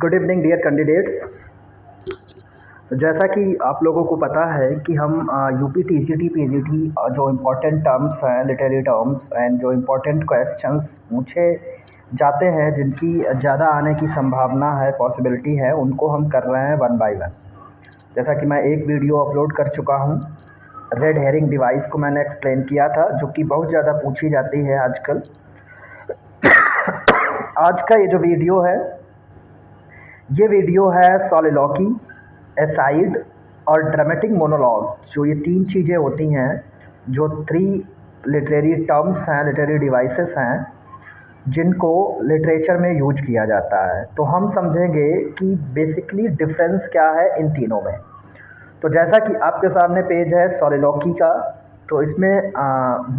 Good evening dear candidates. जैसा कि आप लोगों को पता है कि हम यूपी टीजीटी पीजीटी जो इम्पोर्टेंट टर्म्स हैं, लिटरेरी टर्म्स एंड जो इम्पोर्टेंट क्वेश्चंस पूछे जाते हैं, जिनकी ज़्यादा आने की संभावना है, पॉसिबिलिटी है, उनको हम कर रहे हैं वन बाय वन। जैसा कि मैं एक वीडियो अपलोड कर चुका हूँ, रेड हेरिंग डिवाइस को मैंने एक्सप्लेन किया था, जो कि बहुत ज़्यादा पूछी जाती है आजकल। आज का ये जो वीडियो है, ये वीडियो है सॉलिलॉकी, एसाइड और ड्रामेटिक मोनोलॉग। जो ये तीन चीज़ें होती हैं, जो थ्री लिटरेरी टर्म्स हैं, लिटरेरी डिवाइसेस हैं, जिनको लिटरेचर में यूज किया जाता है। तो हम समझेंगे कि बेसिकली डिफरेंस क्या है इन तीनों में। तो जैसा कि आपके सामने पेज है सॉलिलॉकी का, तो इसमें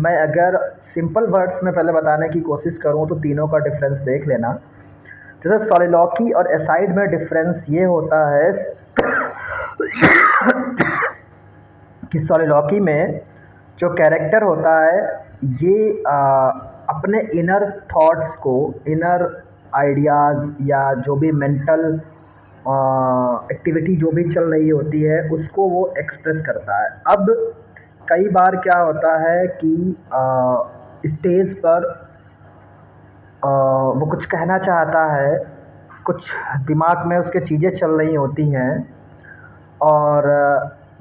मैं अगर सिंपल वर्ड्स में पहले बताने की कोशिश करूँ तो तीनों का डिफरेंस देख लेना। जैसे सॉलिलॉकी और एसाइड में डिफरेंस ये होता है कि सॉलिलॉकी में जो कैरेक्टर होता है, ये अपने इनर थॉट्स को, इनर आइडियाज़ या जो भी मेंटल एक्टिविटी जो भी चल रही होती है, उसको वो एक्सप्रेस करता है। अब कई बार क्या होता है कि स्टेज पर वो कुछ कहना चाहता है, कुछ दिमाग में उसके चीज़ें चल रही होती हैं, और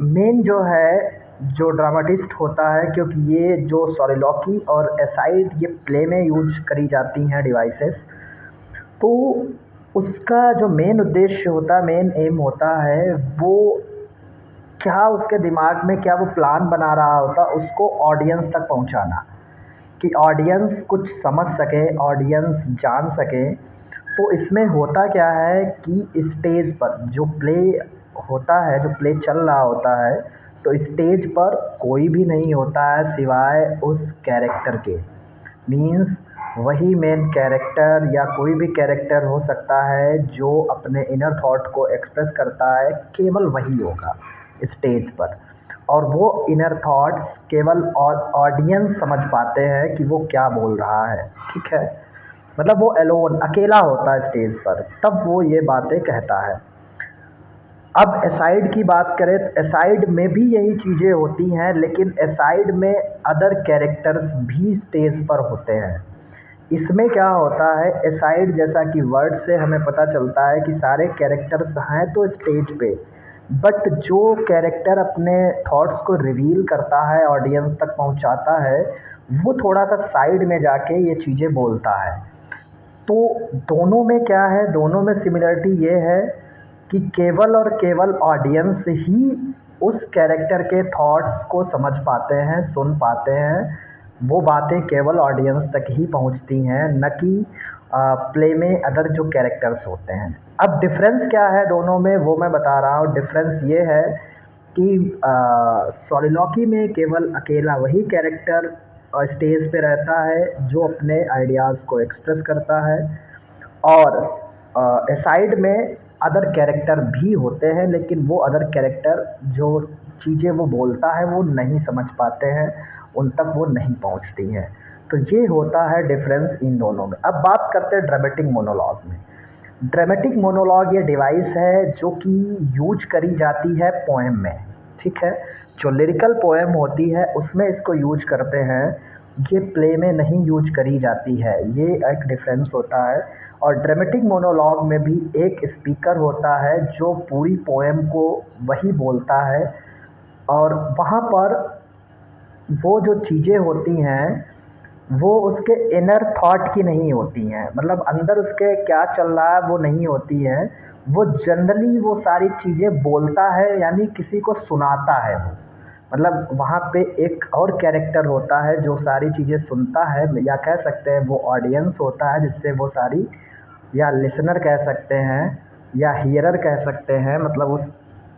मेन जो है, जो ड्रामाटिस्ट होता है, क्योंकि ये जो सॉलिलॉकी और एसाइड ये प्ले में यूज करी जाती हैं डिवाइसेस, तो उसका जो मेन उद्देश्य होता है, मेन एम होता है, वो क्या उसके दिमाग में क्या वो प्लान बना रहा होता, उसको ऑडियंस तक पहुंचाना, कि ऑडियंस कुछ समझ सके, ऑडियंस जान सके। तो इसमें होता क्या है कि स्टेज पर जो प्ले होता है, जो प्ले चल रहा होता है, तो स्टेज पर कोई भी नहीं होता है सिवाय उस कैरेक्टर के। मीन्स वही मेन कैरेक्टर या कोई भी कैरेक्टर हो सकता है जो अपने इनर थॉट को एक्सप्रेस करता है, केवल वही होगा स्टेज पर। और वो इनर थॉट्स केवल ऑडियंस समझ पाते हैं कि वो क्या बोल रहा है, ठीक है। मतलब वो एलोन, अकेला होता है स्टेज पर, तब वो ये बातें कहता है। अब एसाइड की बात करें तो एसाइड में भी यही चीज़ें होती हैं, लेकिन एसाइड में अदर कैरेक्टर्स भी स्टेज पर होते हैं। इसमें क्या होता है, एसाइड जैसा कि वर्ड से हमें पता चलता है कि सारे कैरेक्टर्स हैं तो स्टेज पे, बट जो कैरेक्टर अपने थॉट्स को रिवील करता है, ऑडियंस तक पहुंचाता है, वो थोड़ा सा साइड में जाके ये चीज़ें बोलता है। तो दोनों में क्या है, दोनों में सिमिलरिटी ये है कि केवल और केवल ऑडियंस ही उस कैरेक्टर के थॉट्स को समझ पाते हैं, सुन पाते हैं। वो बातें केवल ऑडियंस तक ही पहुंचती हैं, न कि प्ले में अदर जो कैरेक्टर्स होते हैं। अब डिफरेंस क्या है दोनों में, वो मैं बता रहा हूँ। डिफरेंस ये है कि सॉलिलॉकी में केवल अकेला वही कैरेक्टर स्टेज पे रहता है जो अपने आइडियाज़ को एक्सप्रेस करता है, और एसाइड में अदर कैरेक्टर भी होते हैं, लेकिन वो अदर कैरेक्टर जो चीज़ें वो बोलता है वो नहीं समझ पाते हैं, उन तक वो नहीं पहुंचती हैं। तो ये होता है डिफरेंस इन दोनों में। अब बात करते हैं ड्रामेटिक मोनोलॉग में। ड्रामेटिक मोनोलॉग ये डिवाइस है जो कि यूज करी जाती है पोएम में, ठीक है। जो लिरिकल पोएम होती है उसमें इसको यूज करते हैं, ये प्ले में नहीं यूज करी जाती है। ये एक डिफरेंस होता है। और ड्रामेटिक मोनोलॉग में भी एक स्पीकर होता है जो पूरी पोएम को वही बोलता है, और वहाँ पर वो जो चीज़ें होती हैं वो उसके इनर थॉट की नहीं होती हैं, मतलब अंदर उसके क्या चल रहा है वो नहीं होती है। वो जनरली वो सारी चीज़ें बोलता है, यानी किसी को सुनाता है वो। मतलब वहाँ पे एक और कैरेक्टर होता है जो सारी चीज़ें सुनता है, या कह सकते हैं वो ऑडियंस होता है जिससे वो सारी, या लिसनर कह सकते हैं या हियरर कह सकते हैं, मतलब उस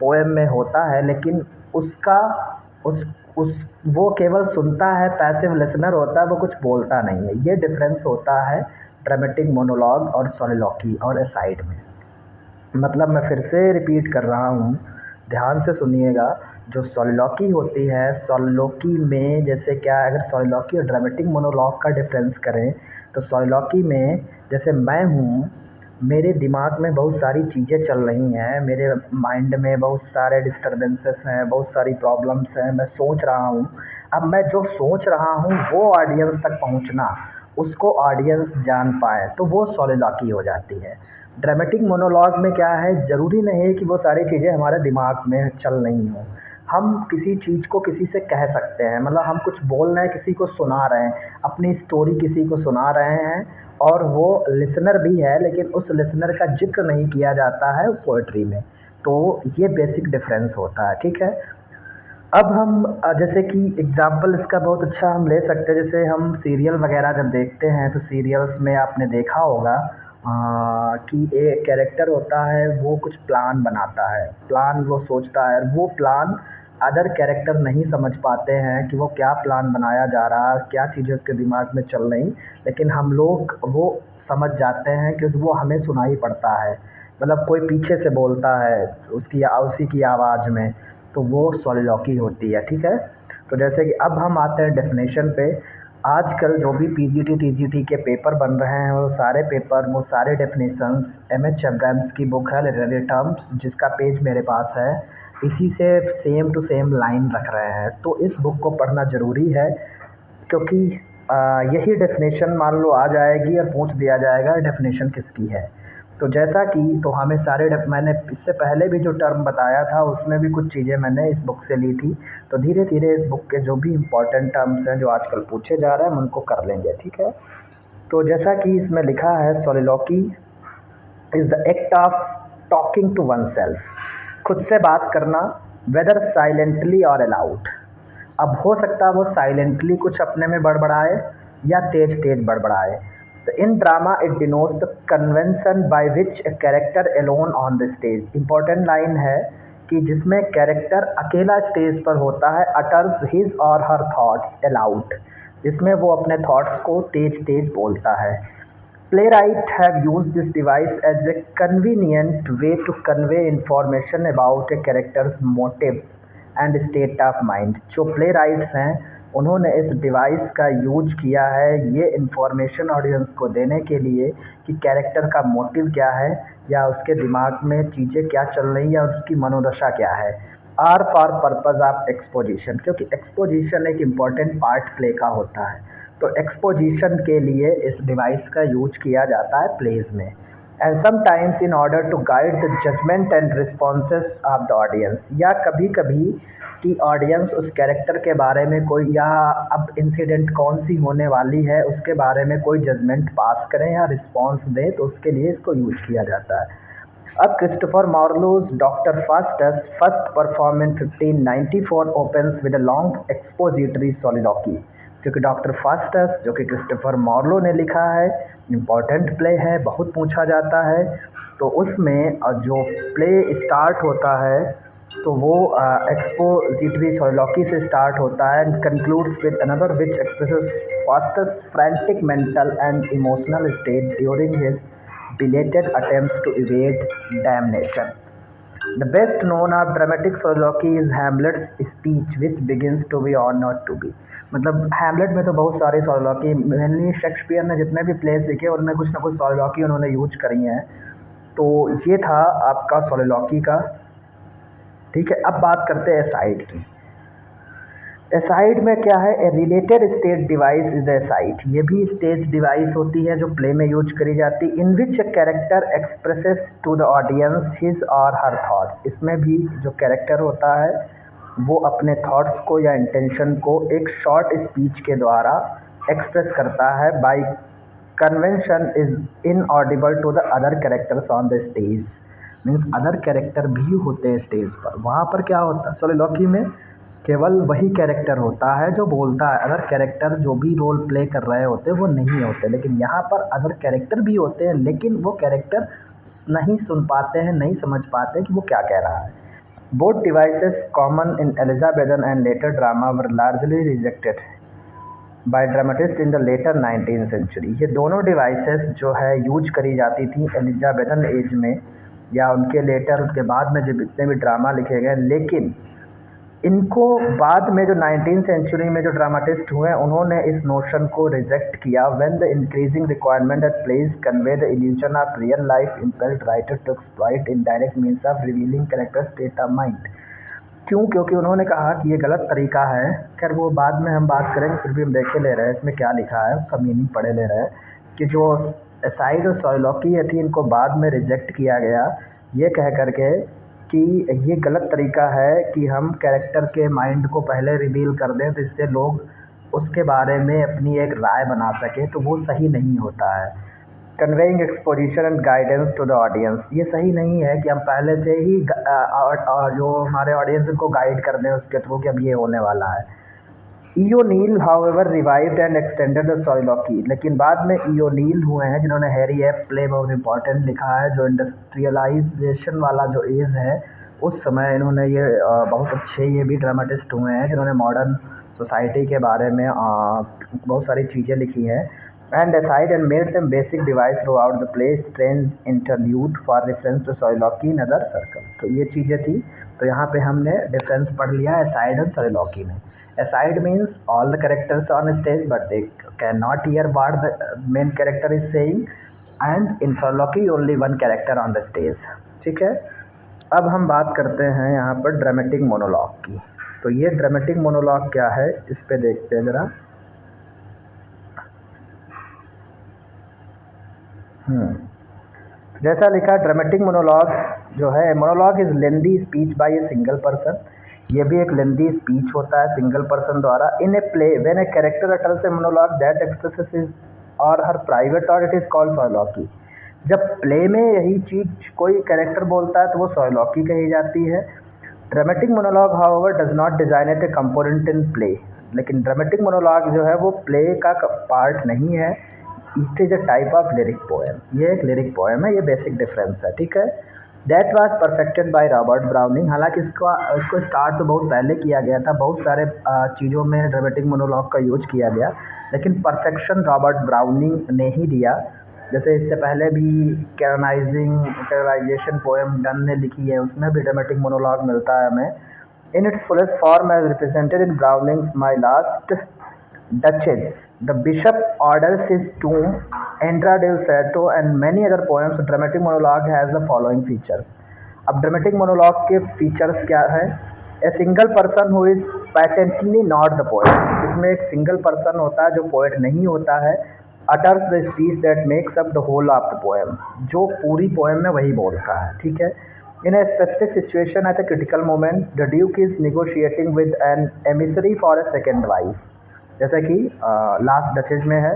पोएम में होता है, लेकिन उसका उस वो केवल सुनता है, पैसिव लिसनर होता है, वो कुछ बोलता नहीं है। ये डिफरेंस होता है ड्रामेटिक मोनोलॉग और सॉलिलॉकी और एसाइड में। मतलब मैं फिर से रिपीट कर रहा हूँ, ध्यान से सुनिएगा। जो सॉलिलॉकी होती है, सॉलिलॉकी में जैसे क्या है, अगर सॉलिलॉकी और ड्रामेटिक मोनोलॉग का डिफरेंस करें तो सॉलिलॉकी में जैसे मैं हूँ, मेरे दिमाग में बहुत सारी चीज़ें चल रही हैं, मेरे माइंड में बहुत सारे डिस्टर्बेंसेस हैं, बहुत सारी प्रॉब्लम्स हैं, मैं सोच रहा हूँ। अब मैं जो सोच रहा हूँ वो ऑडियंस तक पहुँचना, उसको ऑडियंस जान पाए, तो वो सोलिलॉक्य हो जाती है। ड्रामेटिक मोनोलॉग में क्या है, ज़रूरी नहीं है कि वो सारी चीज़ें हमारे दिमाग में चल रही हों। हम किसी चीज़ को किसी से कह सकते हैं, मतलब हम कुछ बोल रहे हैं, किसी को सुना रहे हैं, अपनी स्टोरी किसी को सुना रहे हैं और वो लिसनर भी है, लेकिन उस लिसनर का ज़िक्र नहीं किया जाता है पोएट्री में। तो ये बेसिक डिफ़रेंस होता है, ठीक है? अब हम जैसे कि एग्ज़ाम्पल इसका बहुत अच्छा हम ले सकते हैं, जैसे हम सीरियल वग़ैरह जब देखते हैं तो सीरियल्स में आपने देखा होगा कि एक कैरेक्टर होता है, वो कुछ प्लान बनाता है, प्लान वो सोचता है, वो प्लान अदर कैरेक्टर नहीं समझ पाते हैं कि वो क्या प्लान बनाया जा रहा है, क्या चीज़ें उसके दिमाग में चल रही, लेकिन हम लोग वो समझ जाते हैं क्योंकि वो हमें सुनाई पड़ता है। मतलब कोई पीछे से बोलता है उसी की आवाज़ में, तो वो सोलिलॉक्य होती है, ठीक है? तो जैसे कि अब हम आते हैं डेफिनेशन पे। आजकल जो भी पीजीटी टीजीटी के पेपर बन रहे हैं, वो सारे पेपर, वो सारे डेफिनेशंस एमएच अब्राहम्स की बुक है लिटरेरी टर्म्स, जिसका पेज मेरे पास है, इसी से सेम टू सेम लाइन रख रहे हैं। तो इस बुक को पढ़ना ज़रूरी है, क्योंकि यही डेफिनेशन मान लो आ जाएगी और पूछ दिया जाएगा डेफिनेशन किसकी है। तो जैसा कि तो हमें मैंने इससे पहले भी जो टर्म बताया था उसमें भी कुछ चीज़ें मैंने इस बुक से ली थी। तो धीरे धीरे इस बुक के जो भी इम्पोर्टेंट टर्म्स हैं जो आजकल पूछे जा रहे हैं हम उनको कर लेंगे, ठीक है? तो जैसा कि इसमें लिखा है, soliloquy is the act of talking to oneself, खुद से बात करना, वेदर साइलेंटली और अलाउड। अब हो सकता है वो साइलेंटली कुछ अपने में बड़बड़ाए या तेज तेज बड़बड़ाए। तो इन drama it denotes the convention by which a character alone on the stage. Important line है कि जिसमें कैरेक्टर अकेला स्टेज पर होता है, utters his or her thoughts allowed, जिसमें वो अपने थॉट्स को तेज तेज बोलता है। Playwrights have used this device as a convenient way to convey information about a character's motives and state of mind। जो playwrights हैं उन्होंने इस डिवाइस का यूज किया है ये इंफॉर्मेशन ऑडियंस को देने के लिए कि कैरेक्टर का मोटिव क्या है, या उसके दिमाग में चीज़ें क्या चल रही हैं, या उसकी मनोदशा क्या है। Are for purpose of exposition, क्योंकि एक्सपोजिशन एक इम्पॉर्टेंट पार्ट प्ले का होता है। तो एक्सपोजिशन के लिए इस डिवाइस का यूज किया जाता है प्लेज में। And sometimes in order to guide the judgment and responses of the audience, या कभी कभी कि ऑडियंस उस कैरेक्टर के बारे में कोई, या अब इंसिडेंट कौन सी होने वाली है उसके बारे में कोई जजमेंट पास करें या रिस्पॉन्स दें, तो उसके लिए इसको यूज किया जाता है। अब Christopher Marlowe's doctor Faustus first perform in 1594 opens with a long expository soliloquy, क्योंकि डॉक्टर फास्टस जो कि क्रिस्टोफर मार्लो ने लिखा है, इम्पॉर्टेंट प्ले है, बहुत पूछा जाता है। तो उसमें जो प्ले स्टार्ट होता है तो वो एक्सपोजिटरी सोलिलॉक्य से स्टार्ट होता है and concludes with another which expresses Faustus frantic mental and emotional state during his belated attempts to evade damnation. The best known of dramatic soliloquy is Hamlet's speech, which begins to be or not to be। मतलब Hamlet में तो बहुत सारे सोलिलॉक्य, mainly Shakespeare ने जितने भी place लिखे उनमें कुछ ना कुछ सोलिलॉक्य उन्होंने यूज करी हैं। तो ये था आपका सोलिलॉक्य का, ठीक है? अब बात करते हैं एसाइड की। एसाइड में क्या है, a related stage device is aside. ये भी स्टेज डिवाइस होती है जो प्ले में यूज करी जाती, in which a character expresses to the audience his or her thoughts. इसमें भी जो कैरेक्टर होता है वो अपने थॉट्स को या इंटेंशन को एक शॉर्ट स्पीच के द्वारा एक्सप्रेस करता है। By convention is inaudible to the other characters on the stage. Means other character भी होते हैं स्टेज पर। वहाँ पर क्या होता है, सोलिलॉक्य में केवल वही कैरेक्टर होता है जो बोलता है, अदर कैरेक्टर जो भी रोल प्ले कर रहे होते हैं वो नहीं होते। लेकिन यहाँ पर अदर कैरेक्टर भी होते हैं, लेकिन वो कैरेक्टर नहीं सुन पाते हैं, नहीं समझ पाते कि वो क्या कह रहा है। Both devices common in Elizabethan and later drama were largely rejected by dramatist in the later 19th century. ये दोनों डिवाइसेस जो है यूज करी जाती थी एलिजाबेथन एज में या उनके लेटर, उनके बाद में जब जितने भी ड्रामा लिखे गए, लेकिन इनको बाद में जो 19th सेंचुरी में जो ड्रामाटिस्ट हुए उन्होंने इस नोशन को रिजेक्ट किया when the increasing requirement at plays convey the illusion of real life impelled writer to exploit indirect means of revealing character state of mind. क्यों? क्योंकि उन्होंने कहा कि ये गलत तरीका है। खैर वो बाद में हम बात करेंगे, फिर भी हम देख के ले रहे हैं इसमें क्या लिखा है, उसका मीनिंग पढ़े ले रहे हैं कि जो एसाइड और सोइलॉकी थी इनको बाद में रिजेक्ट किया गया ये कह करके कि ये गलत तरीका है कि हम कैरेक्टर के माइंड को पहले रिवील कर दें तो इससे लोग उसके बारे में अपनी एक राय बना सकें, तो वो सही नहीं होता है। Conveying exposition and guidance to the audience, ये सही नहीं है कि हम पहले से ही जो हमारे ऑडियंस को गाइड कर दें उसके थ्रू कि अब ये होने वाला है। O'Neill however revived and extended the soliloquy, लेकिन बाद में इयोनील हुए हैं जिन्होंने हैरी एफ प्ले बहुत इंपॉर्टेंट लिखा है। जो इंडस्ट्रियलाइजेशन वाला जो एज है उस समय इन्होंने ये बहुत अच्छे ये भी ड्रामाटिस्ट हुए हैं जिन्होंने मॉडर्न सोसाइटी के बारे में बहुत सारी चीज़ें लिखी हैं। And decide and made them basic device throughout the play strange interlude for reference to soliloquy in other circle. तो ये चीज़ें थी, तो यहाँ पे हमने डिफरेंस पढ़ लिया एसाइड एंड सोइलॉकी में। Aside means all the characters on stage but they cannot hear what the main character is saying, and in soliloquy only one character on the stage। ठीक है, अब हम बात करते हैं यहाँ पर ड्रामेटिक मोनोलॉग की। तो ये ड्रामेटिक मोनोलॉग क्या है इस पे देखते हैं ज़रा। जैसा लिखा ड्रामेटिक मोनोलॉग जो है, monologue is lengthy speech bye A single person. ये भी एक लेंदी स्पीच होता है सिंगल पर्सन द्वारा। In a play when a character utters a monologue that expresses his or her private thought it is called soliloquy. जब play में यही चीज कोई कैरेक्टर बोलता है तो वो सोइलॉकी कही जाती है। Dramatic monologue however does not designate a component in play, लेकिन ड्रामेटिक मोनोलॉग जो है वो प्ले का पार्ट नहीं है। It is a type of lyric poem, ये एक लिरिक पोएम है, ये बेसिक डिफरेंस है। ठीक है, that was perfected by Robert browning. हालांकि इसको स्टार्ट तो बहुत पहले किया गया था, बहुत सारे चीज़ों में ड्रामेटिक मोनोलॉग का यूज किया गया, लेकिन परफेक्शन रॉबर्ट ब्राउनिंग ने ही दिया। जैसे इससे पहले भी कैरनाइजेशन पोएम डन ने लिखी है, उसमें भी ड्रामेटिक मोनोलॉग मिलता है हमें। In its fullest form as represented in Browning's my last Duchess, the bishop orders his tomb, Entra del Certo, and many other poems. Dramatic monologue has the following features. अब dramatic monologue के features क्या है? A single person who is patently not the poet, इसमें एक single person होता है जो poet नहीं होता है। Utters the speech that makes up the whole of the poem, जो पूरी पोएम में वही बोलता है। ठीक है, in a specific situation at a critical moment the duke is negotiating with an emissary for a second wife, जैसा कि लास्ट डचेज में है।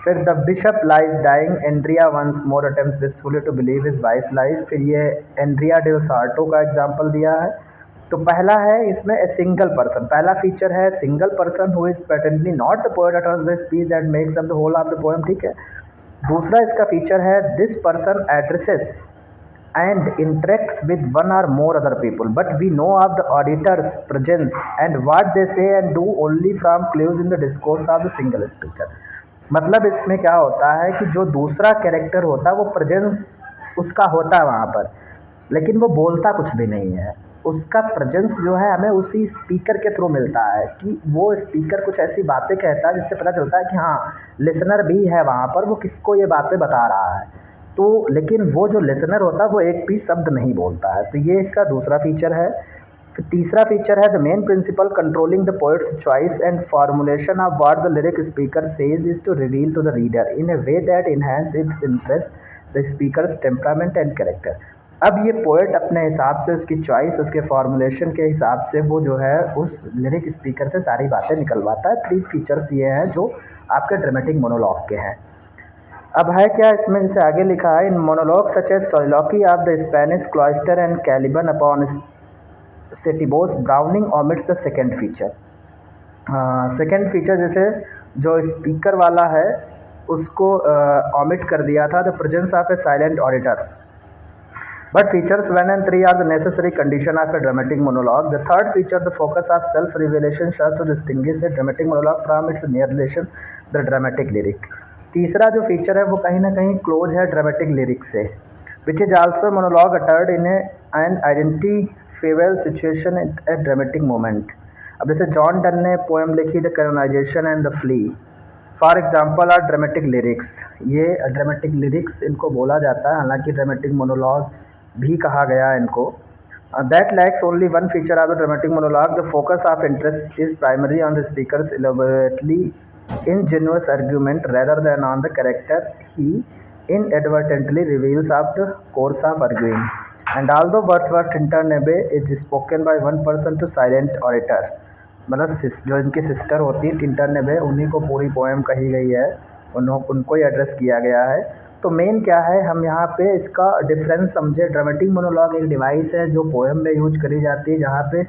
फिर the bishop lies dying, Andrea once more attempts wishfully to believe his wife life. फिर ये Andrea del सार्टो का example दिया है। तो पहला है इसमें ए सिंगल पर्सन, पहला फीचर है single person who is patently not the poet utters the speech that makes up the whole of the poem. ठीक है, दूसरा इसका फीचर है this person addresses and interacts with one or more other people, but we know of the auditor's presence and what they say and do only from clues in the discourse of the single speaker। मतलब इसमें क्या होता है कि जो दूसरा character होता है वो प्रेजेंस उसका होता है वहाँ पर, लेकिन वो बोलता कुछ भी नहीं है। उसका प्रेजेंस जो है हमें उसी स्पीकर के थ्रू मिलता है कि वो स्पीकर कुछ ऐसी बातें कहता है जिससे पता चलता है कि हाँ लिसनर भी है वहाँ पर, वो किसको ये बातें बता रहा है। तो लेकिन वो जो लिसनर होता है वो एक भी शब्द नहीं बोलता है। तो ये इसका दूसरा फीचर है। फिर तीसरा फीचर है the main principle controlling the poet's choice and formulation of what the lyric speaker says is to reveal to the reader in a way that enhances its interest the speaker's temperament and character. अब ये poet अपने हिसाब से उसकी choice, उसके formulation के हिसाब से वो जो है उस लिरिक स्पीकर से सारी बातें निकलवाता है। 3 फीचर्स ये हैं जो आपके ड्रामेटिक मोनोलॉग के हैं। अब है क्या इसमें, जैसे आगे लिखा है in monologue such as soliloquy of the Spanish cloister and Caliban upon Setebos Browning omits the second feature. Second feature जैसे जो स्पीकर वाला है उसको ओमिट कर दिया था, the presence of A silent auditor, but features 1 and 3 are the necessary condition of a dramatic monologue. The third feature, the focus of self-revelation, serves to distinguish a dramatic monologue from its near relation, the dramatic lyric। तीसरा जो feature है वो कहीं ना कहीं close है dramatic lyrics से, which is also monologue uttered in an identity favourable situation at dramatic moment. अब जैसे जॉन डन ने पोएम लिखी the canonization and the flea, for example are dramatic lyrics. ये ड्रामेटिक लिरिक्स इनको बोला जाता है, हालांकि ड्रामेटिक मोनोलॉग भी कहा गया इनको। That lakhs only one feature of the dramatic monologue, the focus of interest is primary on the speakers elaborately ingenuous argument rather than on the character he inadvertently reveals of the course of arguing. And although Wordsworth's Internabe is spoken by one person to silent orator, मतलब जो इनकी sister होती है इंटरनेबे, उन्हीं को पूरी poem कही गई है, उनको ही एड्रेस किया गया है। तो मेन क्या है, हम यहाँ पे इसका डिफरेंस समझे। ड्रामेटिक मोनोलॉग एक डिवाइस है जो पोएम में यूज करी जाती है, जहाँ पे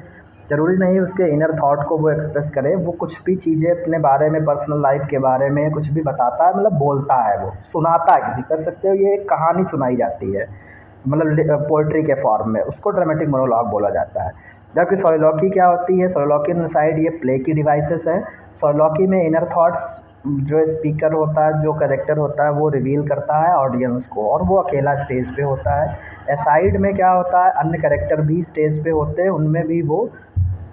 ज़रूरी नहीं उसके इनर थॉट को वो एक्सप्रेस करे, वो कुछ भी चीज़ें अपने बारे में, पर्सनल लाइफ के बारे में कुछ भी बताता है, मतलब बोलता है, वो सुनाता है, किसी कर सकते हो ये एक कहानी सुनाई जाती है, मतलब पोइट्री के फॉर्म में, उसको ड्रामेटिक मोनोलॉग बोला जाता है। जबकि सोलिलोक्वी क्या होती है, सोलिलोक्वी साइड ये प्ले की डिवाइसेस है। सोलिलोक्वी में इनर थॉट्स जो स्पीकर होता है, जो कैरेक्टर होता है, वो रिवील करता है ऑडियंस को, और वो अकेला स्टेज पे होता है। साइड में क्या होता है, अन्य कैरेक्टर भी स्टेज पे होते हैं, उनमें भी वो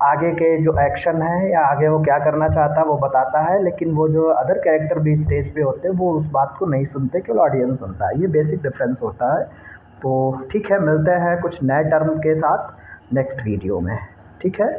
आगे के जो एक्शन है या आगे वो क्या करना चाहता है वो बताता है, लेकिन वो जो अदर कैरेक्टर भी स्टेज पे होते हैं वो उस बात को नहीं सुनते, केवल ऑडियंस सुनता है। ये बेसिक डिफरेंस होता है। तो ठीक है, मिलते हैं कुछ नए टर्म के साथ नेक्स्ट वीडियो में। ठीक है।